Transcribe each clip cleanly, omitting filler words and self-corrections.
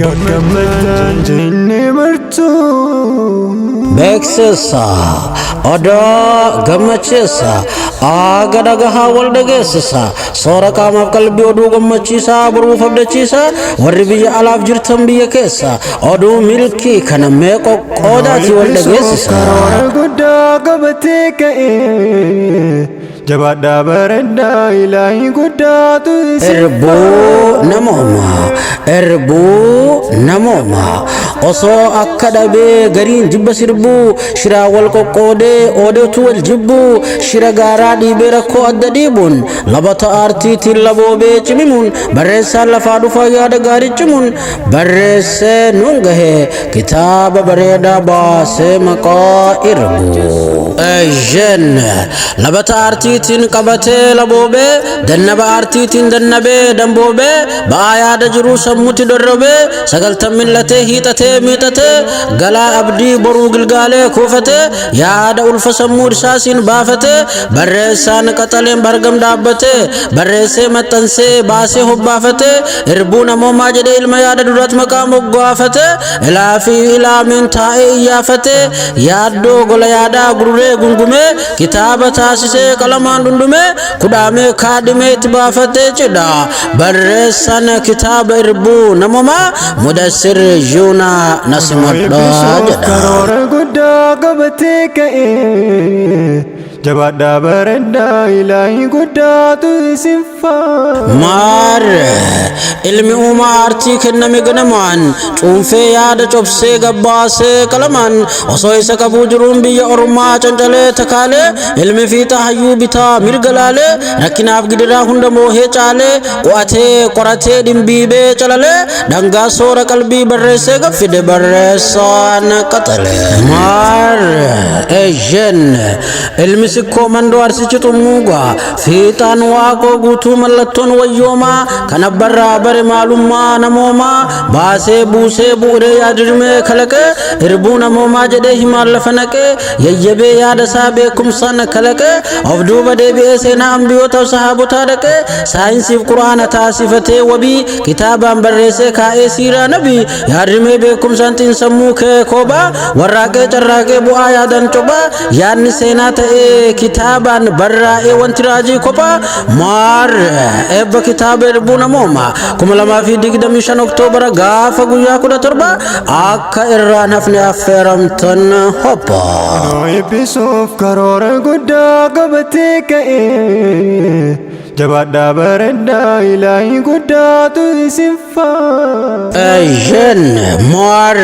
gammadan jenne martu beeksisa odaa gammachiisa agadagaha waldageessisa soora qaamaaf qalbii oduu gammachiisaa boruuf abdachiisa warri biyya alaaf jirtan biyya keessa oduu milkii kana meeqo qoodaati waldageessisa karoora guddaa qabatee ka'e jabaadhaa bareedaa ilaahi guddaatu erbuu namooma osoo akka dhabee gariin jibba sirbuu shiraa wal qoqqoodee oodeetu wal jibbuu shira gaaraa dhiibee rakkoo adda dhiibuun labata aartiitiin laboobee cimimuun barreessaan lafaa dhufaa yaada gaarii cimuun barreessee nuun gahee kitaaba bareedaa baasee maqaa irbuu ejjen labata aartiitiin qabatee laboobee dannaba aartiitiin dannabee damboobee ba'aa yaada jiruu sammuutti dorrobee sagaltan millatee hiixatee miixatee galaa abdii boruu gilgaalee kuufatee yaada ulfa sammuu irsaasiin baafatee barreessaan qaxaleen bargam dhaabbatee barreessee maxxansee baasee hobbaafatee irbuu namoomaa jedhee ilma yaada duratti maqaa moggaafatee ilaafii ilaamiin taa'ee iyyaafatee yaaddoo gola yaadaa gururee gungumee kitaaba taasisee qalamaan dhundhumee kudhaamee kaadhimee itti baafatee cidha barreessaan kitaaba irbuu namoomaa mudassir yuunaa nasimadhaa jedha karoora guddaa qabatee ka'e jabaadhaa bareedaa ilaahi guddaatu isin maar ilmi uumaa aartii kenname ganamaan cuunfee yaada cobsee gabbaasee qalamaan osoo isa qabuu jiruun biyya ormaa cancalee takaalee ilmi fiixa hayyuu bitaa mirga laalee rakkinaaf gidiraa hunda moohee caalee qo'atee qoratee dhimbiibee calalee dhangaa soora qalbii barreessee gaffide barreessaan qaxalee maar ejjen ilmi sikkoo mandoo arsichi xummuuga fiixaan waaqoo guutuu mallattoon wayyoomaa kan abbarraa bare maalummaa namoomaa baasee buusee bu'uree yaadirmee kalaqee irbuu namoomaa jedhee himaan lafa naqee yayyabee yaada isaa beekumsaan kalaqee of duuba deebi'ee seenaa ambiyootaaf sahaabotaa dhaqee saayinsiif quraana taasifatee wabii kitaabaan barreessee kaa'ee siiraa nabii yaadirmee beekumsaan xiinsammuu kee koobaa warraaqee carraaqee bu'aa yaadan cophaa yaadni seenaa ta'ee kitaabaan barraa'ee wanti raajii kophaa maar ebba kitaaba irbuu namoomaa 2025 Oktoobara gaafa guyyaa 17 akka irraan hafne affeeramtan hopha eebbisuuf karoora guddaa qabatee ka'e jabaadhaa bareedaa ilaahi guddaatu isin ejjen maar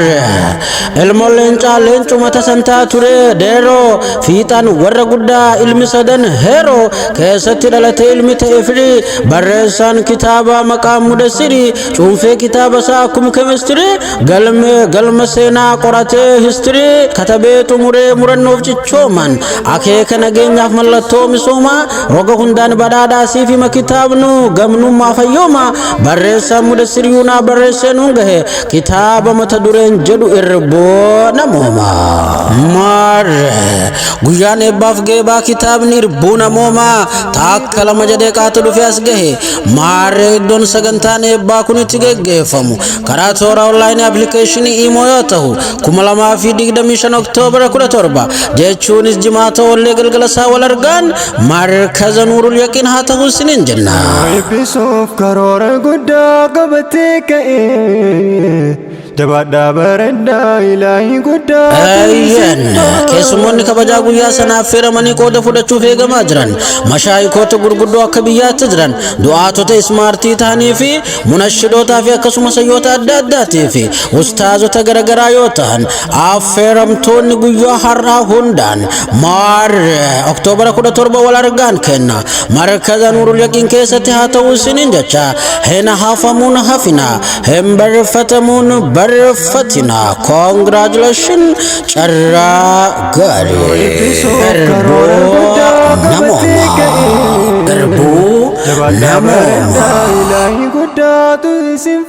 ilmoolleen caaleen cumata santaa ture deeroo fiixaan warra guddaa ilmi sadan heeroo keessatti dhalate ilmi ta'e firii barreessaan kitaaba maqaa mudassirii cuunfee kitaaba isaa akkuma kemistirii galma seenaa qoratee histirii katabee xumuree murannoof cichooman akeeka nageenyaaf mallattoo misoomaa roga hundaan badhaadhaasii fi kitaabnu gamnummaa fayyooma barreessaan mudassirii yuunaa barreessee nuun gahe kitaaba mata dureen jedhu irbuu namoomaa maar guyyaan eebbaaf geebaa kitaabni irbuu namoomaa taakka lama jedhee qaatu dhufee as gahe maarree iddoon sagantaan eebbaa kun itti geggeeffamu karaa toora onlaayinii appilikeeshinii imoo yoo ta'u 2025 Oktoobara 17 jechuunis jimaata wallee galgala isaa wal argaan markaza nuurul yaqiin haa ta'u isiniin jenna eebbisuuf karoora guddaa qabatee ka'e jabaadhaa bareedaa ilaahi guddaatu ayyan keessummoonni kabajaa guyyaa sanaaf affeeramanii qooda fudhachuuf eegamaa jiran mashaayikoota gurguddoo akka biyyaatti jiran du'aatota ismaartii ta'anii fi munashidootaa fi akkasumas hayyoota adda addaatii fi ustaazota garagaraa yoo ta'an affeeramtoonni guyyaa har'aa hundaan maar Oktoobara 17 wal argaan kenna markaza nuurul yaqiin keessatti haa ta'u isiniin jecha hin hafamuun hafina hin barreeffatamuun barreeffatina congratulations carraa gaarii irbuu namoomaa ilaahi guddaatu isin